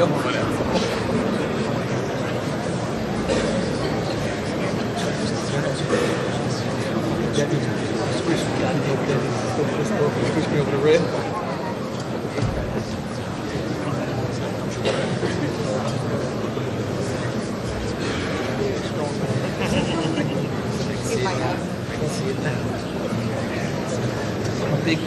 Push me over the red. Big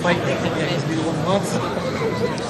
fight me to be the one who wants.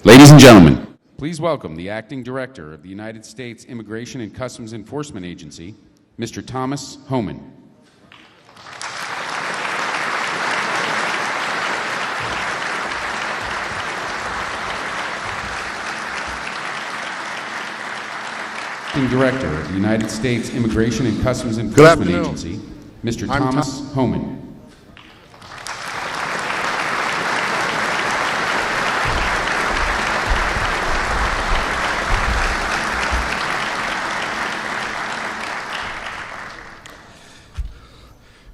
Ladies and gentlemen, please welcome the Acting Director of the United States Immigration and Customs Enforcement Agency, Mr. Thomas Homan. Acting Director of the United States Immigration and Customs Enforcement Agency, Mr. Thomas Homan.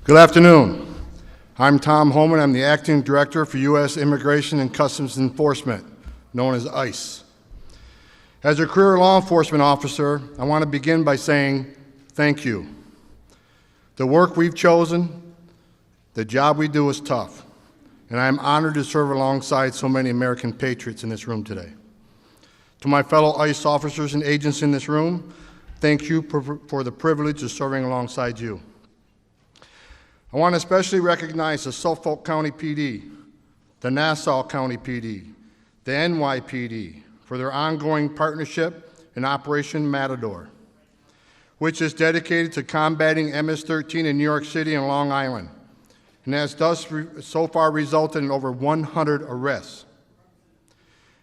Good afternoon. I'm Tom Homan. I'm the Acting Director for U.S. Immigration and Customs Enforcement, known as ICE. As a career law enforcement officer, I want to begin by saying thank you. The work we've chosen, the job we do is tough, and I'm honored to serve alongside so many American patriots in this room today. To my fellow ICE officers and agents in this room, thank you for the privilege of serving alongside you. I want to especially recognize the Suffolk County PD, the Nassau County PD, the NYPD for their ongoing partnership in Operation Matador, which is dedicated to combating MS-13 in New York City and Long Island, and has thus so far resulted in over 100 arrests.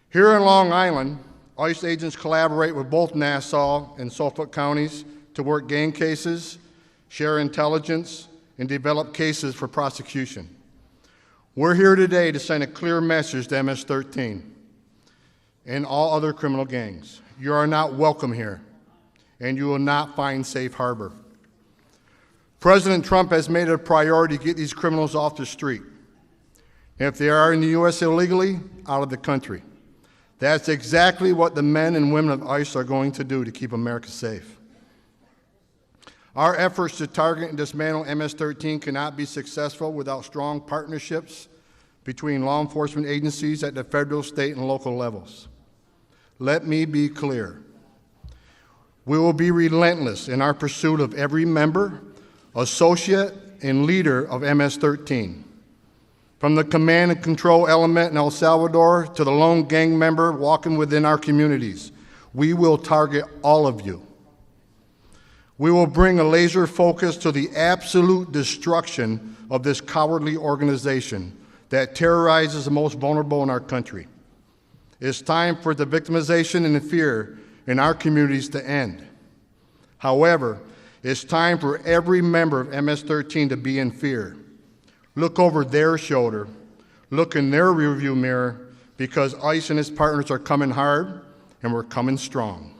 Here in Long Island, ICE agents collaborate with both Nassau and Suffolk counties to work gang cases, share intelligence, and develop cases for prosecution. We're here today to send a clear message to MS-13 and all other criminal gangs. You are not welcome here, and you will not find safe harbor. President Trump has made it a priority to get these criminals off the street. And if they are in the U.S. illegally, out of the country. That's exactly what the men and women of ICE are going to do to keep America safe. Our efforts to target and dismantle MS-13 cannot be successful without strong partnerships between law enforcement agencies at the federal, state, and local levels. Let me be clear. We will be relentless in our pursuit of every member, associate, and leader of MS-13. From the command and control element in El Salvador to the lone gang member walking within our communities, we will target all of you. We will bring a laser focus to the absolute destruction of this cowardly organization that terrorizes the most vulnerable in our country. It's time for the victimization and the fear in our communities to end. However, it's time for every member of MS-13 to be in fear. Look over their shoulder, look in their rearview mirror, because ICE and its partners are coming hard and we're coming strong.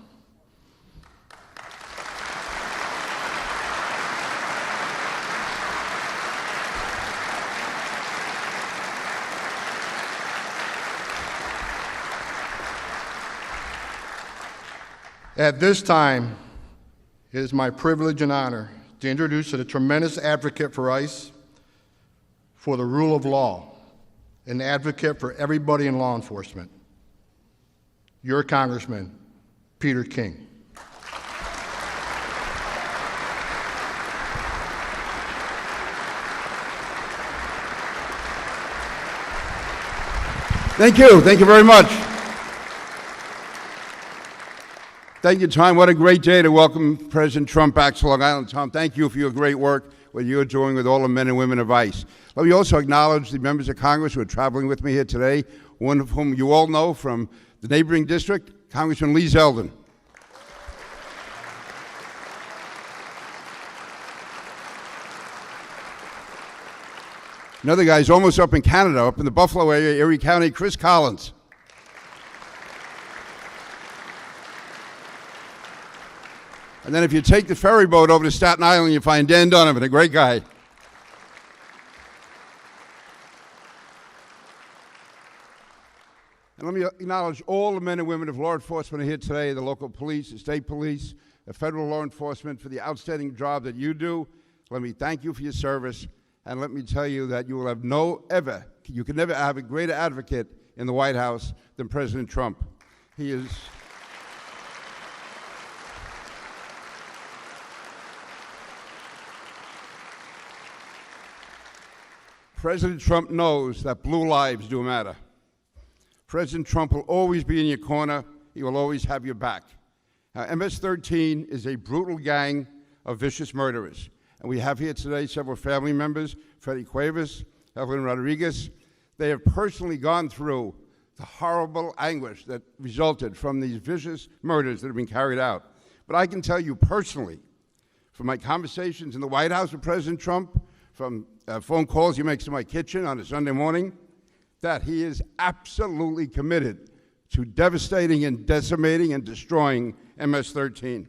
At this time, it is my privilege and honor to introduce a tremendous advocate for ICE, for the rule of law, an advocate for everybody in law enforcement, your Congressman, Peter King. Thank you very much. Thank you, Tom. What a great day to welcome President Trump back to Long Island. Tom, thank you for your great work, what you're doing with all the men and women of ICE. Let me also acknowledge the members of Congress who are traveling with me here today, one of whom you all know from the neighboring district, Congressman Lee Zeldin. Another guy's almost up in Canada, up in the Buffalo area, Erie County, Chris Collins. And then if you take the ferry boat over to Staten Island, you find Dan Donovan, a great guy. And let me acknowledge all the men and women of law enforcement here today, the local police, the state police, the federal law enforcement, for the outstanding job that you do. Let me thank you for your service, and let me tell you that you will have you can never have a greater advocate in the White House than President Trump. He is... President Trump knows that blue lives do matter. President Trump will always be in your corner. He will always have your back. Now, MS-13 is a brutal gang of vicious murderers. And we have here today several family members, Freddie Cuevas, Evelyn Rodriguez. They have personally gone through the horrible anguish that resulted from these vicious murders that have been carried out. But I can tell you personally, from my conversations in the White House with President Trump, from phone calls he makes to my kitchen on a Sunday morning, that he is absolutely committed to devastating and decimating and destroying MS-13.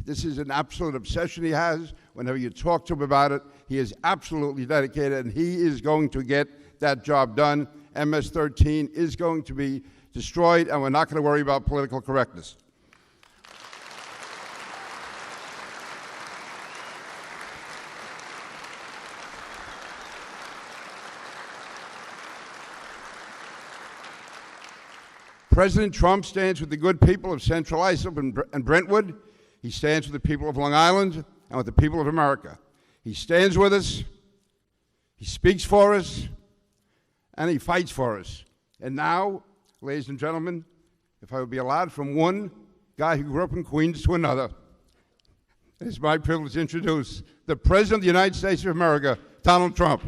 This is an absolute obsession he has. Whenever you talk to him about it, he is absolutely dedicated, and he is going to get that job done. MS-13 is going to be destroyed, and we're not going to worry about political correctness. President Trump stands with the good people of Central Islip and Brentwood. He stands with the people of Long Island and with the people of America. He stands with us, he speaks for us, and he fights for us. And now, ladies and gentlemen, if I would be allowed from one guy who grew up in Queens to another, it is my privilege to introduce the President of the United States of America, Donald Trump.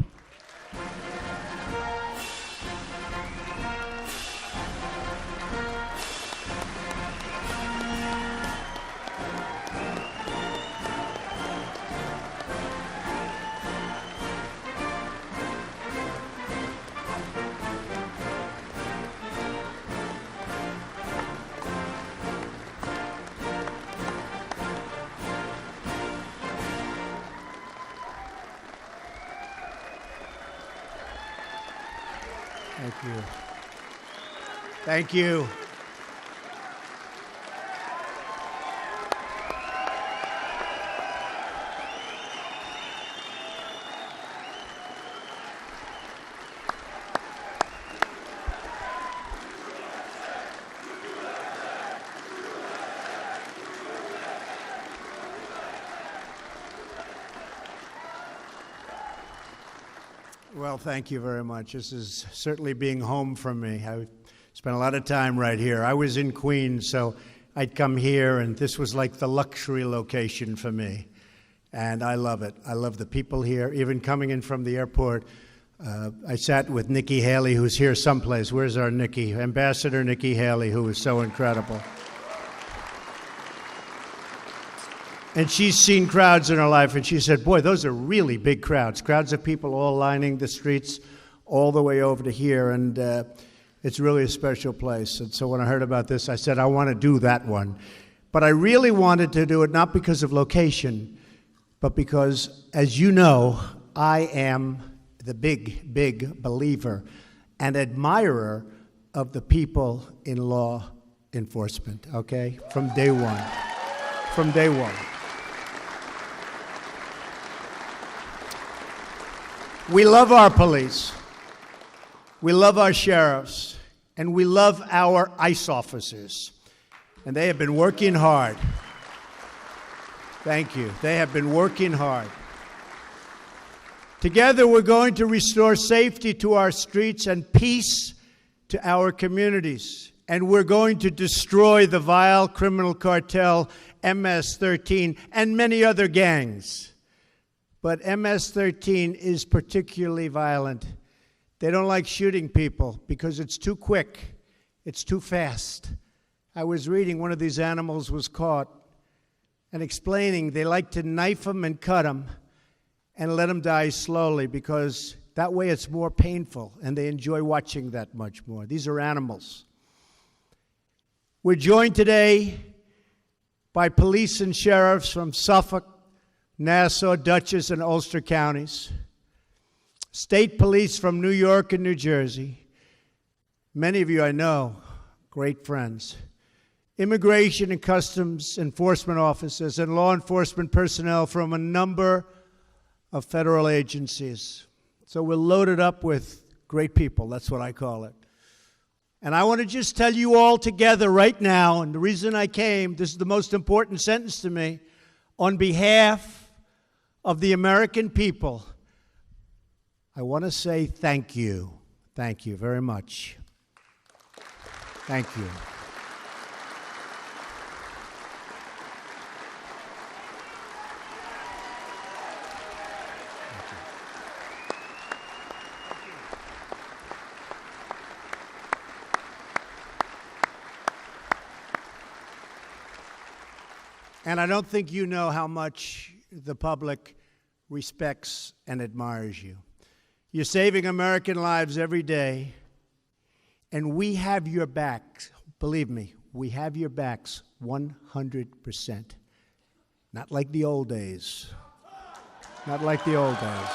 Thank you. Thank you. Well, thank you very much. This is certainly being home for me. I spent a lot of time right here. I was in Queens, so I'd come here, and this was like the luxury location for me. And I love it. I love the people here. Even coming in from the airport, I sat with Nikki Haley, who's here someplace. Where's our Nikki? Ambassador Nikki Haley, who is so incredible. And she's seen crowds in her life, and she said, boy, those are really big crowds. Crowds of people all lining the streets all the way over to here, and it's really a special place. And so when I heard about this, I said, I want to do that one. But I really wanted to do it not because of location, but because, as you know, I am the big, big believer and admirer of the people in law enforcement, okay? From day one. From day one. We love our police, we love our sheriffs, and we love our ICE officers. And they have been working hard. Thank you. They have been working hard. Together, we're going to restore safety to our streets and peace to our communities. And we're going to destroy the vile criminal cartel MS-13 and many other gangs. But MS-13 is particularly violent. They don't like shooting people because it's too quick. It's too fast. I was reading one of these animals was caught and explaining they like to knife them and cut them and let them die slowly because that way it's more painful and they enjoy watching that much more. These are animals. We're joined today by police and sheriffs from Suffolk, Nassau, Dutchess, and Ulster counties, state police from New York and New Jersey, Many of you I know, great friends. Immigration and Customs Enforcement officers and law enforcement personnel from a number of federal agencies. So we're loaded up with great people, that's what I call it. And I want to just tell you all together right now, and the reason I came, this is the most important sentence to me, on behalf of the American people, I want to say thank you. Thank you very much. Thank you. And I don't think you know how much the public respects and admires you. You're saving American lives every day, and we have your backs. Believe me, we have your backs 100%. Not like the old days. Not like the old days.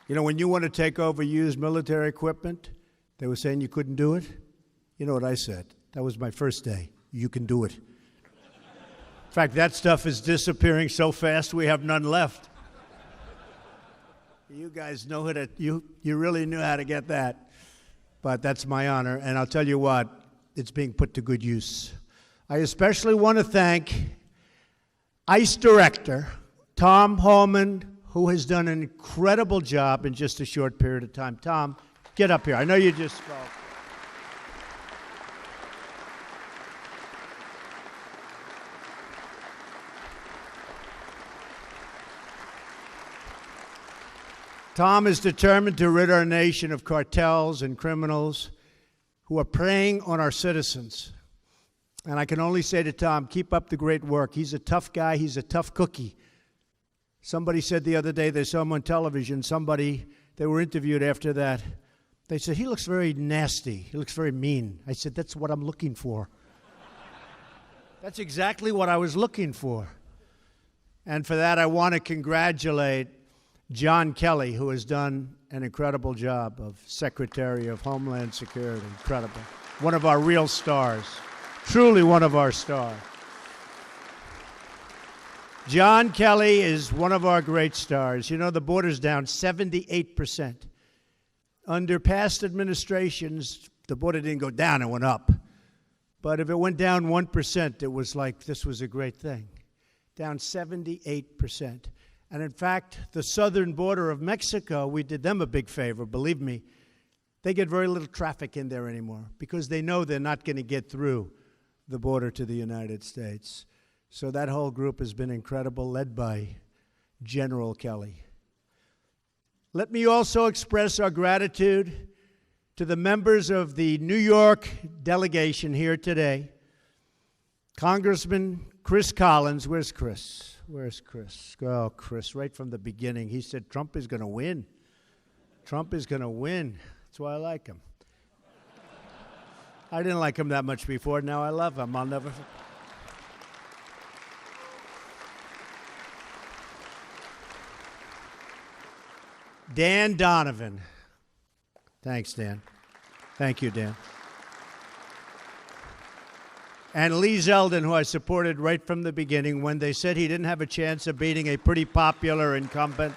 You know, when you want to take over used military equipment, they were saying you couldn't do it. You know what I said? That was my first day. You can do it. In fact, that stuff is disappearing so fast we have none left. You guys know how to, you really knew how to get that. But that's my honor, and I'll tell you what, it's being put to good use. I especially want to thank ICE Director Tom Homan, who has done an incredible job in just a short period of time. Tom, get up here. I know you just spoke. Tom is determined to rid our nation of cartels and criminals who are preying on our citizens. And I can only say to Tom, keep up the great work. He's a tough guy. He's a tough cookie. Somebody said the other day, they saw him on television, they were interviewed after that. They said, he looks very nasty. He looks very mean. I said, that's what I'm looking for. That's exactly what I was looking for. And for that, I want to congratulate John Kelly, who has done an incredible job of Secretary of Homeland Security. Incredible. One of our real stars. Truly one of our stars. John Kelly is one of our great stars. You know, the border's down 78%. Under past administrations, the border didn't go down, it went up. But if it went down 1%, it was like this was a great thing. Down 78%. And in fact, the southern border of Mexico, we did them a big favor, believe me. They get very little traffic in there anymore because they know they're not going to get through the border to the United States. So that whole group has been incredible, led by General Kelly. Let me also express our gratitude to the members of the New York delegation here today. Congressman Chris Collins, where's Chris? Where's Chris? Oh, Chris, right from the beginning, he said Trump is going to win. Trump is going to win. That's why I like him. I didn't like him that much before. Now I love him. I'll never... Dan Donovan. Thanks, Dan. Thank you, Dan. And Lee Zeldin, who I supported right from the beginning when they said he didn't have a chance of beating a pretty popular incumbent.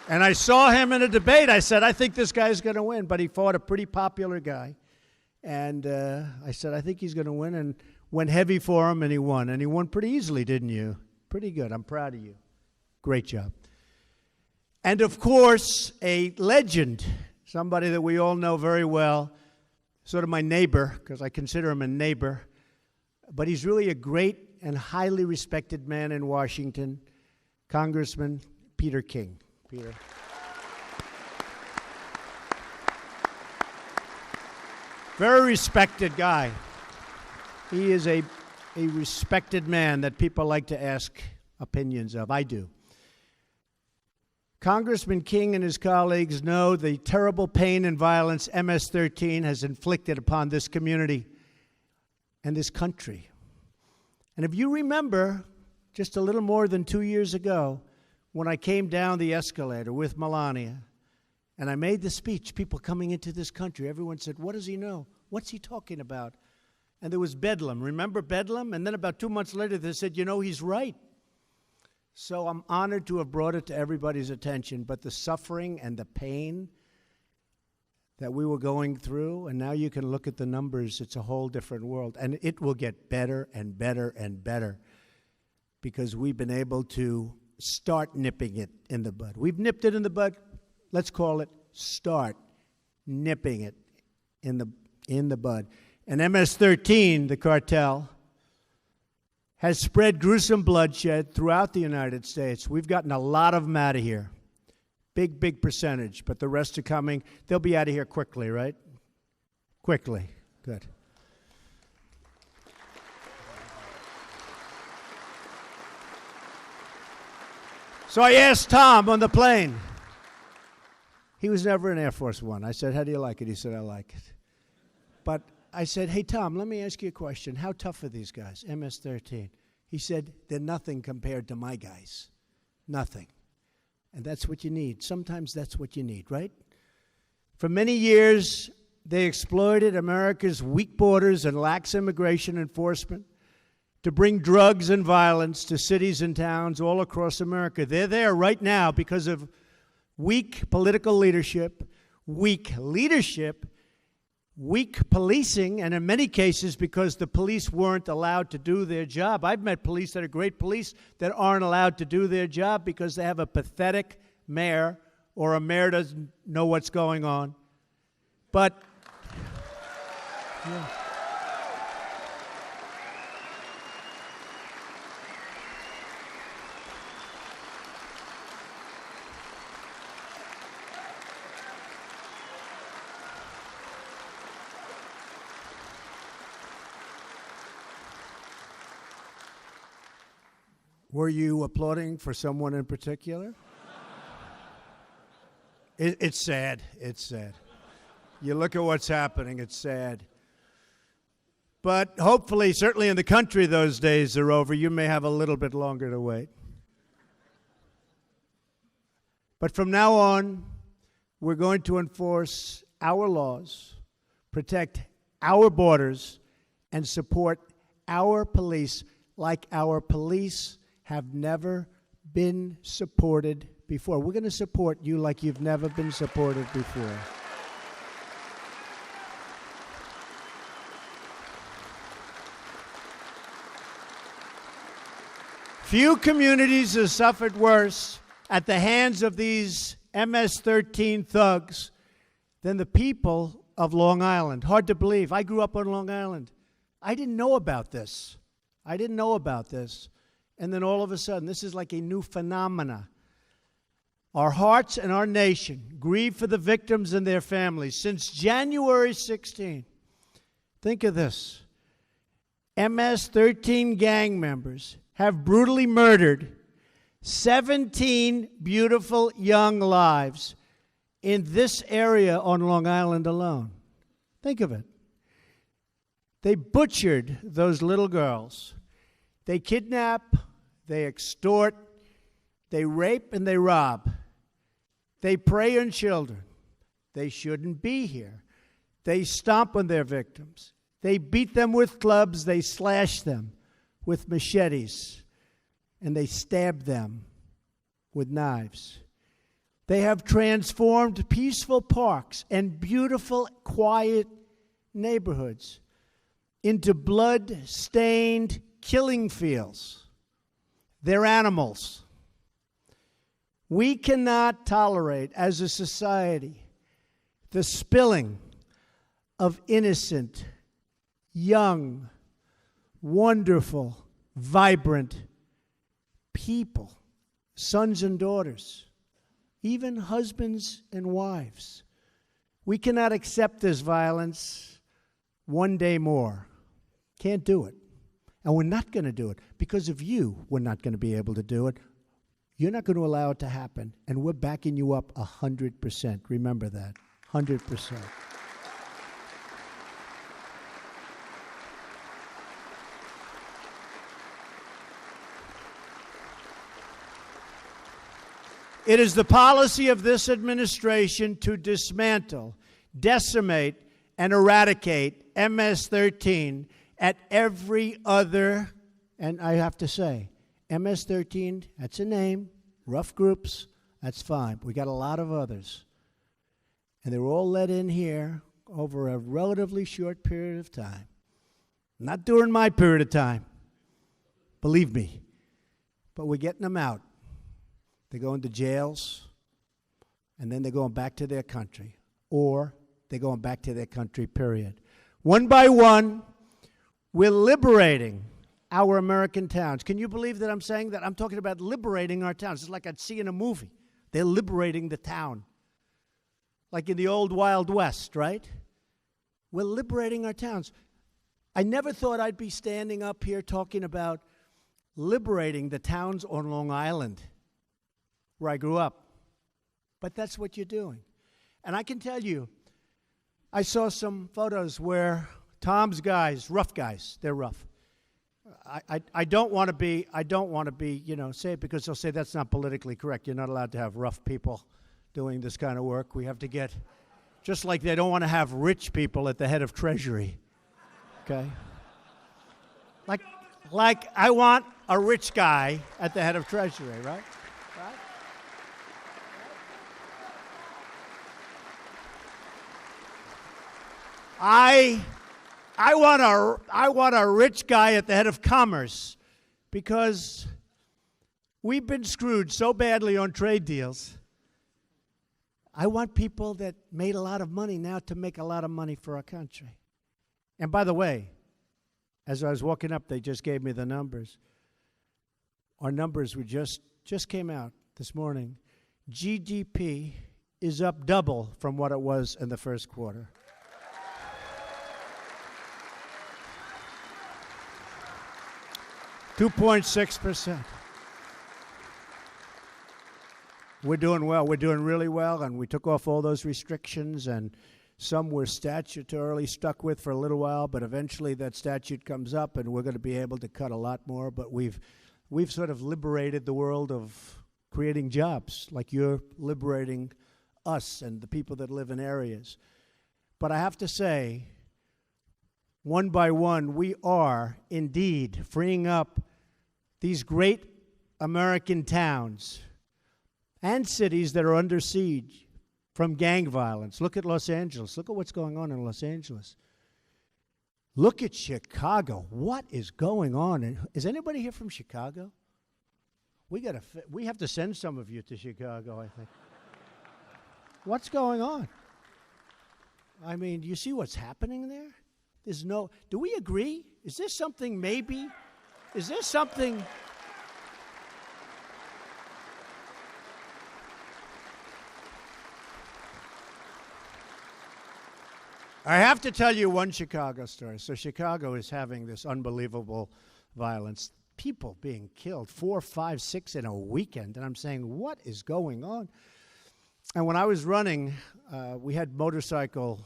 And I saw him in a debate. I said, I think this guy's going to win. But he fought a pretty popular guy. And I said, I think he's going to win. And went heavy for him, and he won. And he won pretty easily, didn't you? Pretty good. I'm proud of you. Great job. And, of course, a legend, somebody that we all know very well, sort of my neighbor, because I consider him a neighbor, but he's really a great and highly respected man in Washington, Congressman Peter King. Peter. Very respected guy. He is a respected man that people like to ask opinions of. I do. Congressman King and his colleagues know the terrible pain and violence MS-13 has inflicted upon this community and this country. And if you remember, just a little more than 2 years ago, when I came down the escalator with Melania, and I made the speech, people coming into this country, everyone said, what does he know? What's he talking about? And there was Bedlam. Remember Bedlam? And then about 2 months later, they said, you know, he's right. So I'm honored to have brought it to everybody's attention, but the suffering and the pain that we were going through, and now you can look at the numbers, it's a whole different world. And it will get better and better and better because we've been able to start nipping it in the bud. We've nipped it in the bud. Let's call it start nipping it in the bud. And MS-13, the cartel, has spread gruesome bloodshed throughout the United States. We've gotten a lot of them out of here. Big, big percentage, but the rest are coming. They'll be out of here quickly, right? Quickly. Good. So I asked Tom on the plane. He was never in Air Force One. I said, how do you like it? He said, I like it. But I said, hey, Tom, let me ask you a question. How tough are these guys, MS-13? He said, they're nothing compared to my guys. Nothing. And that's what you need. Sometimes that's what you need, right? For many years, they exploited America's weak borders and lax immigration enforcement to bring drugs and violence to cities and towns all across America. They're there right now because of weak political leadership, weak policing, and in many cases because the police weren't allowed to do their job. I've met police that are great police that aren't allowed to do their job because they have a pathetic mayor or a mayor doesn't know what's going on. But yeah. Were you applauding for someone in particular? It's sad. It's sad. You look at what's happening, it's sad. But hopefully, certainly in the country, those days are over. You may have a little bit longer to wait. But from now on, we're going to enforce our laws, protect our borders, and support our police like our police have never been supported before. We're going to support you like you've never been supported before. Few communities have suffered worse at the hands of these MS-13 thugs than the people of Long Island. Hard to believe. I grew up on Long Island. I didn't know about this. And then all of a sudden, this is like a new phenomena. Our hearts and our nation grieve for the victims and their families. Since January 16, think of this. MS-13 gang members have brutally murdered 17 beautiful young lives in this area on Long Island alone. Think of it. They butchered those little girls. They kidnap, they extort, they rape, and they rob. They prey on children. They shouldn't be here. They stomp on their victims. They beat them with clubs. They slash them with machetes. And they stab them with knives. They have transformed peaceful parks and beautiful, quiet neighborhoods into blood-stained killing fields. They're animals. We cannot tolerate, as a society, the spilling of innocent, young, wonderful, vibrant people, sons and daughters, even husbands and wives. We cannot accept this violence one day more. Can't do it. And we're not going to do it. Because of you, we're not going to be able to do it. You're not going to allow it to happen, and we're backing you up 100%. Remember that, 100%. It is the policy of this administration to dismantle, decimate, and eradicate MS-13 at every other, and I have to say, MS-13, that's a name, rough groups, that's fine. We got a lot of others. And they were all let in here over a relatively short period of time. Not during my period of time, believe me. But we're getting them out. They go into jails, and then they're going back to their country. Or they're going back to their country, period. One by one, we're liberating our American towns. Can you believe that I'm saying that? I'm talking about liberating our towns. It's like I'd see in a movie. They're liberating the town. Like in the old Wild West, right? We're liberating our towns. I never thought I'd be standing up here talking about liberating the towns on Long Island, where I grew up. But that's what you're doing. And I can tell you, I saw some photos where Tom's guys, rough guys, they're rough. I don't want to be, say it because they'll say that's not politically correct. You're not allowed to have rough people doing this kind of work. We have to get, just like they don't want to have rich people at the head of Treasury, okay? Like I want a rich guy at the head of Treasury, right? I want a rich guy at the head of commerce, because we've been screwed so badly on trade deals. I want people that made a lot of money now to make a lot of money for our country. And by the way, as I was walking up, they just gave me the numbers. Our numbers were just came out this morning. GDP is up double from what it was in the first quarter. 2.6%. We're doing well. We're doing really well, and we took off all those restrictions, and some we're statutorily stuck with for a little while, but eventually that statute comes up, and we're going to be able to cut a lot more. But we've sort of liberated the world of creating jobs, like you're liberating us and the people that live in areas. But I have to say, one by one, we are indeed freeing up these great American towns and cities that are under siege from gang violence. Look at Los Angeles. Look at what's going on in Los Angeles. Look at Chicago. What is going on? Is anybody here from Chicago? We have to send some of you to Chicago, I think. What's going on? I mean, do you see what's happening there? Do we agree? Is there something maybe? Is there something? I have to tell you one Chicago story. So Chicago is having this unbelievable violence. People being killed, 4, 5, 6 in a weekend. And I'm saying, what is going on? And when I was running, we had motorcycle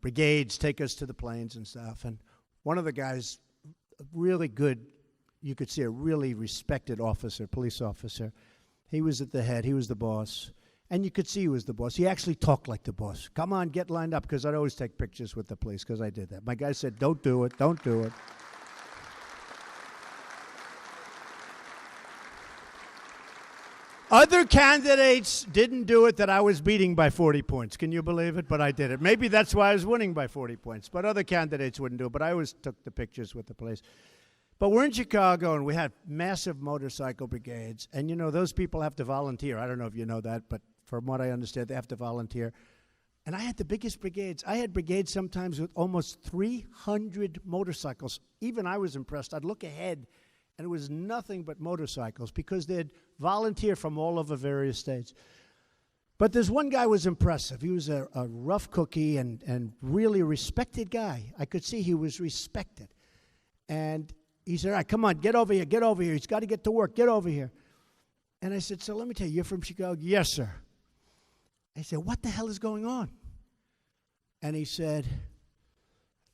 brigades take us to the planes and stuff. And one of the guys, really good, you could see a really respected officer, police officer. He was at the head. He was the boss. And you could see he was the boss. He actually talked like the boss. Come on, get lined up, because I'd always take pictures with the police, because I did that. My guy said, don't do it, don't do it. Other candidates didn't do it that I was beating by 40 points. Can you believe it? But I did it. Maybe that's why I was winning by 40 points. But other candidates wouldn't do it. But I always took the pictures with the police. But we're in Chicago, and we had massive motorcycle brigades. And, you know, those people have to volunteer. I don't know if you know that, but from what I understand, they have to volunteer. And I had the biggest brigades. I had brigades sometimes with almost 300 motorcycles. Even I was impressed. I'd look ahead, and it was nothing but motorcycles, because they'd volunteer from all over various states. But there's one guy who was impressive. He was a rough cookie and really a respected guy. I could see he was respected. And he said, all right, come on, get over here, get over here. He's got to get to work, get over here. And I said, so let me tell you, you're from Chicago? Yes, sir. I said, what the hell is going on? And he said,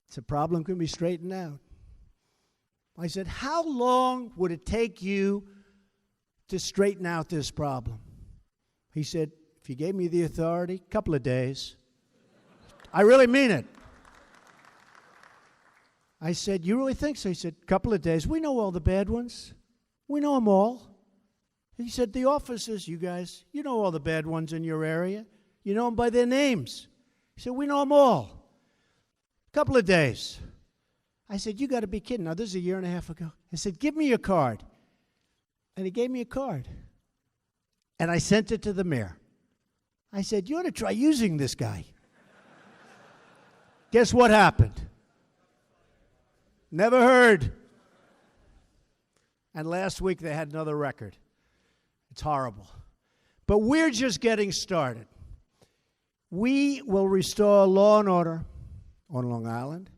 it's a problem can be straightened out. I said, how long would it take you to straighten out this problem? He said, if you gave me the authority, a couple of days. I really mean it. I said, you really think so? He said, a couple of days. We know all the bad ones. We know them all. He said, the officers, you guys, you know all the bad ones in your area. You know them by their names. He said, we know them all. A couple of days. I said, you got to be kidding. Now, this is a year and a half ago. I said, give me your card. And he gave me a card. And I sent it to the mayor. I said, you ought to try using this guy. Guess what happened? Never heard. And last week they had another record. It's horrible. But we're just getting started. We will restore law and order on Long Island.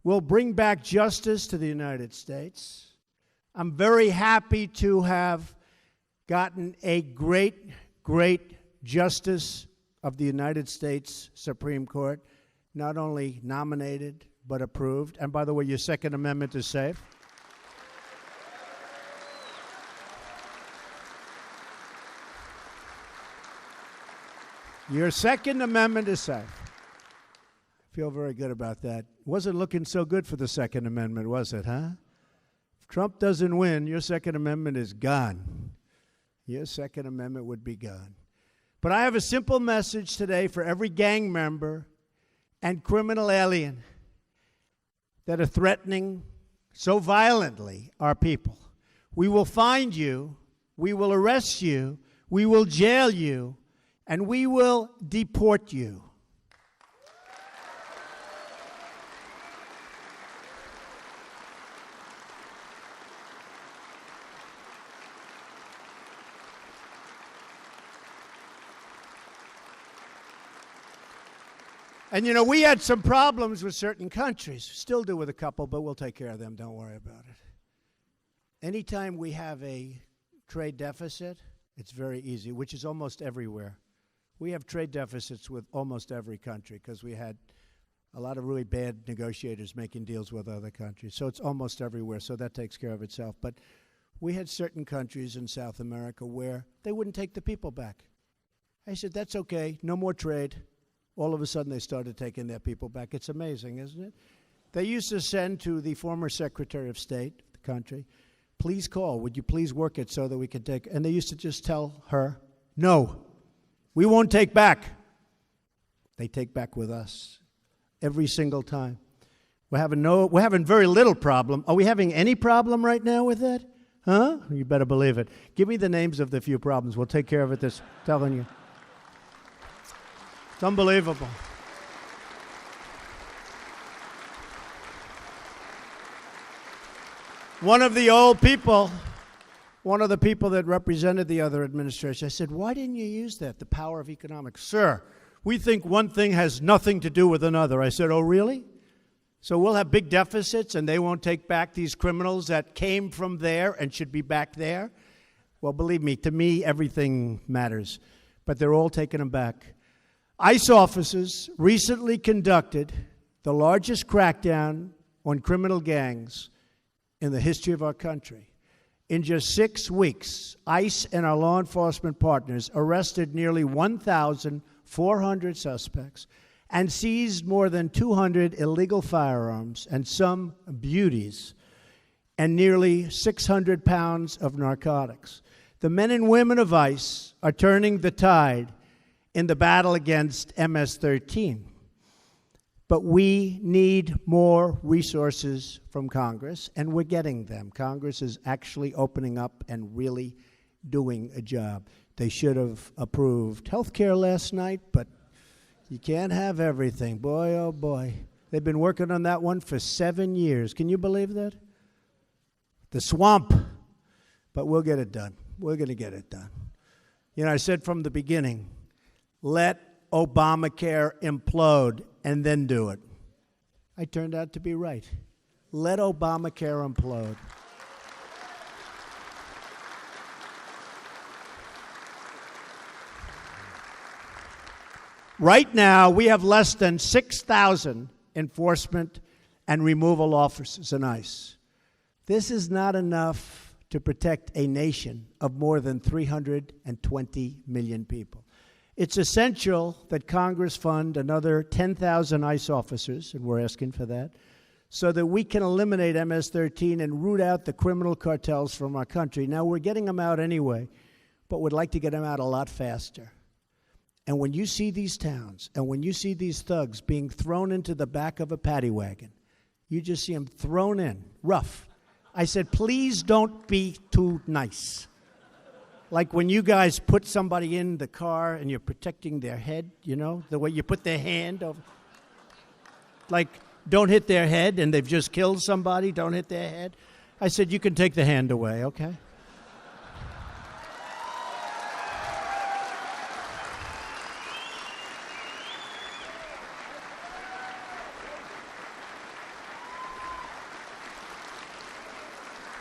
We'll bring back justice to the United States. I'm very happy to have gotten a great justice of the United States Supreme Court, not only nominated, but approved. And by the way, your Second Amendment is safe. Your Second Amendment is safe. I feel very good about that. Wasn't looking so good for the Second Amendment, was it, huh? If Trump doesn't win, your Second Amendment is gone. Your Second Amendment would be gone. But I have a simple message today for every gang member and criminal alien that are threatening so violently our people. We will find you, we will arrest you, we will jail you, and we will deport you. And you know, we had some problems with certain countries. Still do with a couple, but we'll take care of them. Don't worry about it. Anytime we have a trade deficit, it's very easy, which is almost everywhere. We have trade deficits with almost every country because we had a lot of really bad negotiators making deals with other countries. So it's almost everywhere, so that takes care of itself. But we had certain countries in South America where they wouldn't take the people back. I said, that's okay, no more trade. All of a sudden, they started taking their people back. It's amazing, isn't it? They used to send to the former Secretary of State, the country, please call. Would you please work it so that we can take? And they used to just tell her, no, we won't take back. They take back with us every single time. We're having very little problem. Are we having any problem right now with that? Huh? You better believe it. Give me the names of the few problems. We'll take care of it. This telling you. It's unbelievable. One of the people that represented the other administration, I said, why didn't you use that, the power of economics? Sir, we think one thing has nothing to do with another. I said, oh, really? So we'll have big deficits and they won't take back these criminals that came from there and should be back there? Well, believe me, to me, everything matters. But they're all taking them back. ICE officers recently conducted the largest crackdown on criminal gangs in the history of our country. In just 6 weeks, ICE and our law enforcement partners arrested nearly 1,400 suspects and seized more than 200 illegal firearms and some beauties and nearly 600 pounds of narcotics. The men and women of ICE are turning the tide in the battle against MS-13. But we need more resources from Congress, and we're getting them. Congress is actually opening up and really doing a job. They should have approved health care last night, but you can't have everything. Boy, oh boy. They've been working on that one for 7 years. Can you believe that? The swamp. But we'll get it done. We're going to get it done. You know, I said from the beginning, let Obamacare implode and then do it. I turned out to be right. Let Obamacare implode. Right now, we have less than 6,000 enforcement and removal officers in ICE. This is not enough to protect a nation of more than 320 million people. It's essential that Congress fund another 10,000 ICE officers, and we're asking for that, so that we can eliminate MS-13 and root out the criminal cartels from our country. Now, we're getting them out anyway, but we'd like to get them out a lot faster. And when you see these towns, and when you see these thugs being thrown into the back of a paddy wagon, you just see them thrown in, rough. I said, please don't be too nice. Like when you guys put somebody in the car and you're protecting their head, you know, the way you put their hand over. Like, don't hit their head, and they've just killed somebody, don't hit their head. I said, you can take the hand away, okay?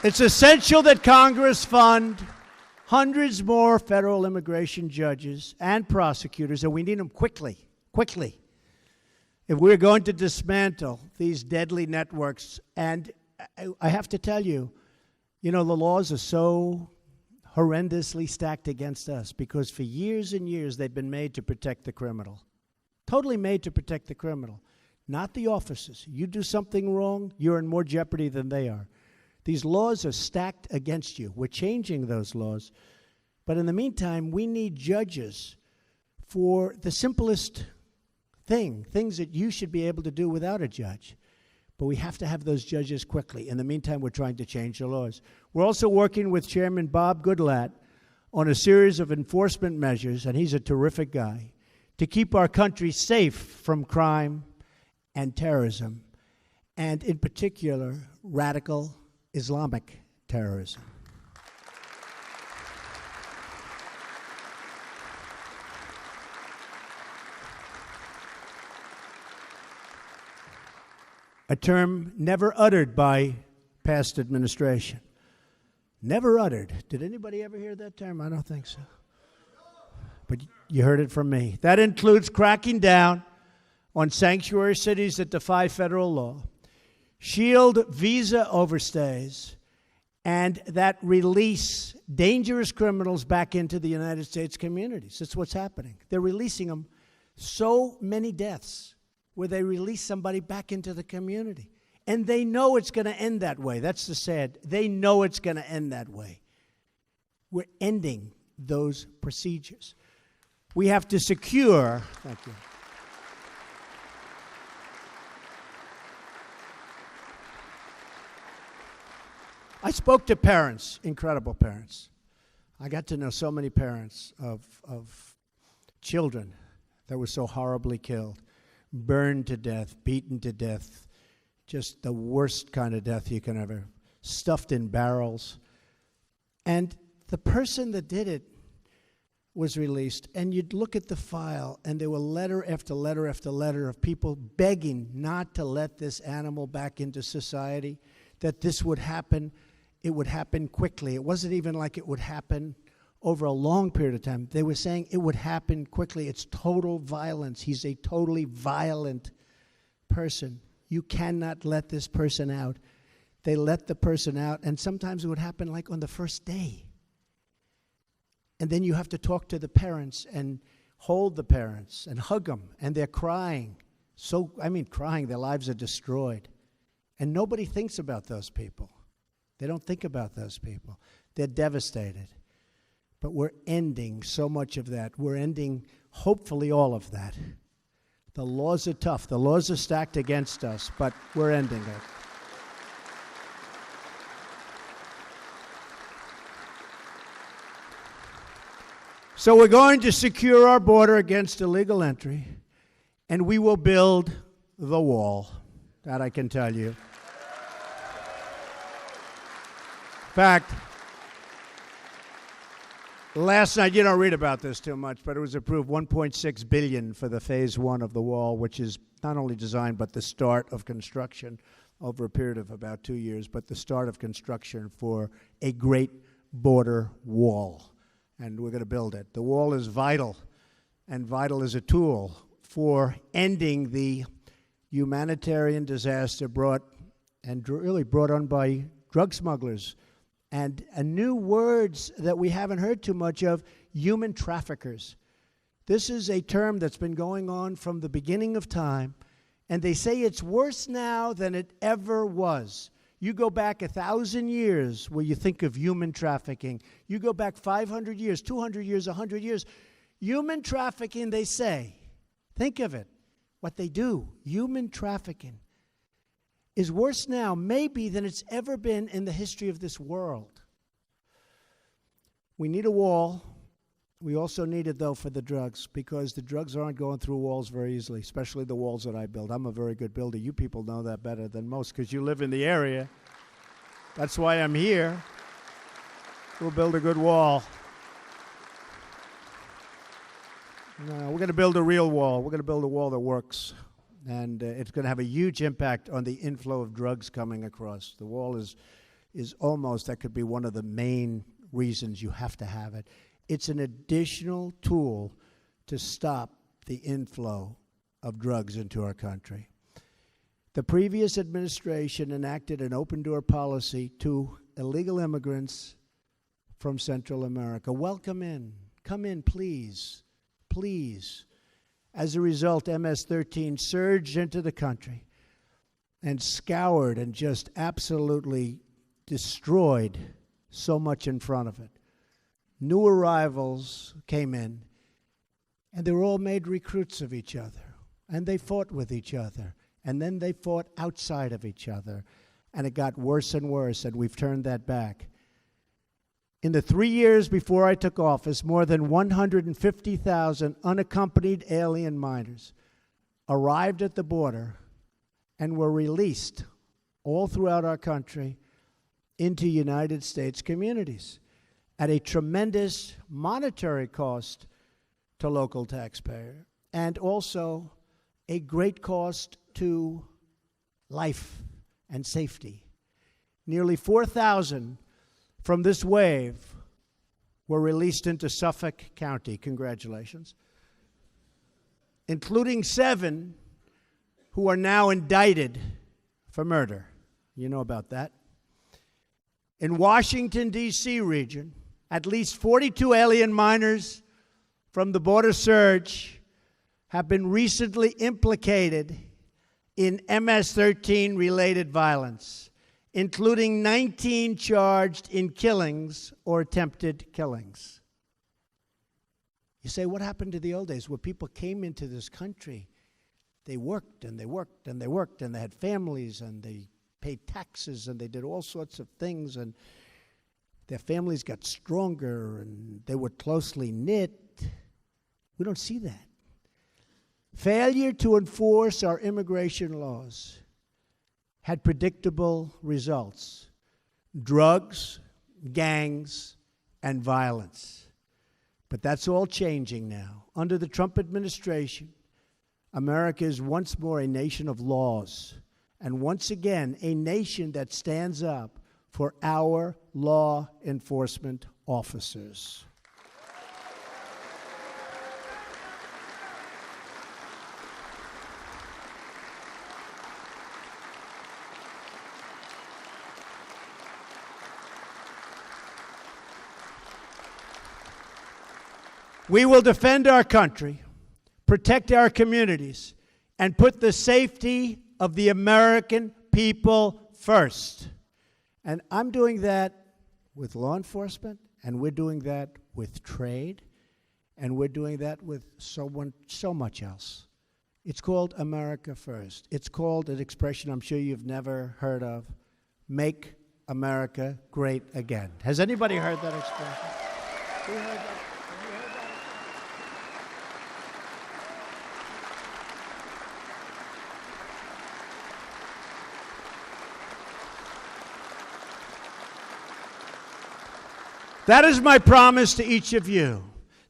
It's essential that Congress fund hundreds more federal immigration judges and prosecutors, and we need them quickly, quickly. If we're going to dismantle these deadly networks, and I have to tell you, you know, the laws are so horrendously stacked against us because for years and years they've been made to protect the criminal. Totally made to protect the criminal, not the officers. You do something wrong, you're in more jeopardy than they are. These laws are stacked against you. We're changing those laws. But in the meantime, we need judges for the simplest things that you should be able to do without a judge. But we have to have those judges quickly. In the meantime, we're trying to change the laws. We're also working with Chairman Bob Goodlatte on a series of enforcement measures, and he's a terrific guy, to keep our country safe from crime and terrorism, and in particular, radical Islamic terrorism. A term never uttered by past administration. Never uttered. Did anybody ever hear that term? I don't think so. But you heard it from me. That includes cracking down on sanctuary cities that defy federal law, shield visa overstays, and that release dangerous criminals back into the United States communities. That's what's happening. They're releasing them. So many deaths where they release somebody back into the community. And they know it's going to end that way. That's the sad. They know it's going to end that way. We're ending those procedures. We have to secure, thank you. I spoke to parents, incredible parents. I got to know so many parents of children that were so horribly killed, burned to death, beaten to death, just the worst kind of death you can ever, stuffed in barrels. And the person that did it was released, and you'd look at the file, and there were letter after letter after letter of people begging not to let this animal back into society, that this would happen. It would happen quickly. It wasn't even like it would happen over a long period of time. They were saying it would happen quickly. It's total violence. He's a totally violent person. You cannot let this person out. They let the person out, and sometimes it would happen like on the first day. And then you have to talk to the parents and hold the parents and hug them, and they're crying. Crying, their lives are destroyed. And nobody thinks about those people. They don't think about those people. They're devastated. But we're ending so much of that. We're ending, hopefully, all of that. The laws are tough. The laws are stacked against us, but we're ending it. So we're going to secure our border against illegal entry, and we will build the wall. That I can tell you. In fact, last night, you don't read about this too much, but it was approved $1.6 billion for the phase 1 of the wall, which is not only designed, but the start of construction over a period of about 2 years, but the start of construction for a great border wall. And we're going to build it. The wall is vital, and vital is a tool for ending the humanitarian disaster brought on by drug smugglers, and new words that we haven't heard too much of, human traffickers. This is a term that's been going on from the beginning of time, and they say it's worse now than it ever was. You go back 1,000 years where you think of human trafficking. You go back 500 years, 200 years, 100 years. Human trafficking, they say, think of it, what they do, human trafficking is worse now maybe than it's ever been in the history of this world. We need a wall. We also need it, though, for the drugs, because the drugs aren't going through walls very easily, especially the walls that I build. I'm a very good builder. You people know that better than most because you live in the area. That's why I'm here. We'll build a good wall. No, we're going to build a real wall. We're going to build a wall that works. And it's going to have a huge impact on the inflow of drugs coming across. The wall is almost, that could be one of the main reasons you have to have it. It's an additional tool to stop the inflow of drugs into our country. The previous administration enacted an open-door policy to illegal immigrants from Central America. Welcome in. Come in, please. Please. As a result, MS-13 surged into the country and scoured and just absolutely destroyed so much in front of it. New arrivals came in, and they were all made recruits of each other, and they fought with each other, and then they fought outside of each other, and it got worse and worse, and we've turned that back. In the 3 years before I took office, more than 150,000 unaccompanied alien minors arrived at the border and were released all throughout our country into United States communities at a tremendous monetary cost to local taxpayers, and also a great cost to life and safety. Nearly 4,000 from this wave were released into Suffolk County. Congratulations. Including 7 who are now indicted for murder. You know about that. In Washington, D.C. region, at least 42 alien minors from the border surge have been recently implicated in MS-13 related violence, including 19 charged in killings or attempted killings. You say, what happened to the old days where people came into this country? They worked and they worked and they worked and they had families and they paid taxes and they did all sorts of things, and their families got stronger and they were closely knit. We don't see that. Failure to enforce our immigration laws had predictable results: drugs, gangs, and violence. But that's all changing now. Under the Trump administration, America is once more a nation of laws, and once again, a nation that stands up for our law enforcement officers. We will defend our country, protect our communities, and put the safety of the American people first. And I'm doing that with law enforcement, and we're doing that with trade, and we're doing that with so much else. It's called America First. It's called an expression I'm sure you've never heard of: make America great again. Has anybody heard that expression? Who heard that? That is my promise to each of you.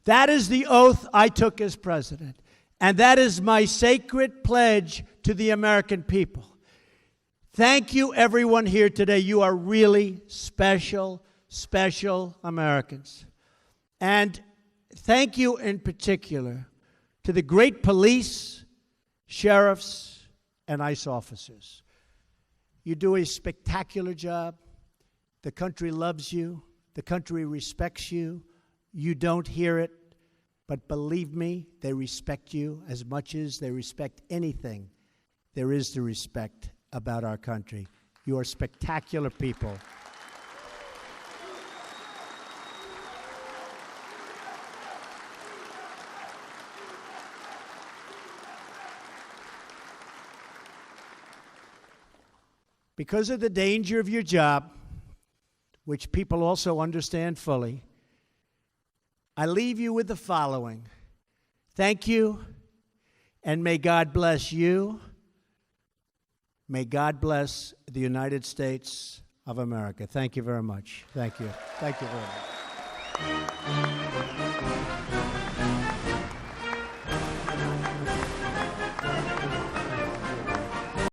That is the oath I took as president. And that is my sacred pledge to the American people. Thank you, everyone here today. You are really special, special Americans. And thank you in particular to the great police, sheriffs, and ICE officers. You do a spectacular job. The country loves you. The country respects you. You don't hear it, but believe me, they respect you as much as they respect anything there is to respect about our country. You are spectacular people. Because of the danger of your job, which people also understand fully, I leave you with the following. Thank you, and may God bless you. May God bless the United States of America. Thank you very much. Thank you. Thank you very much.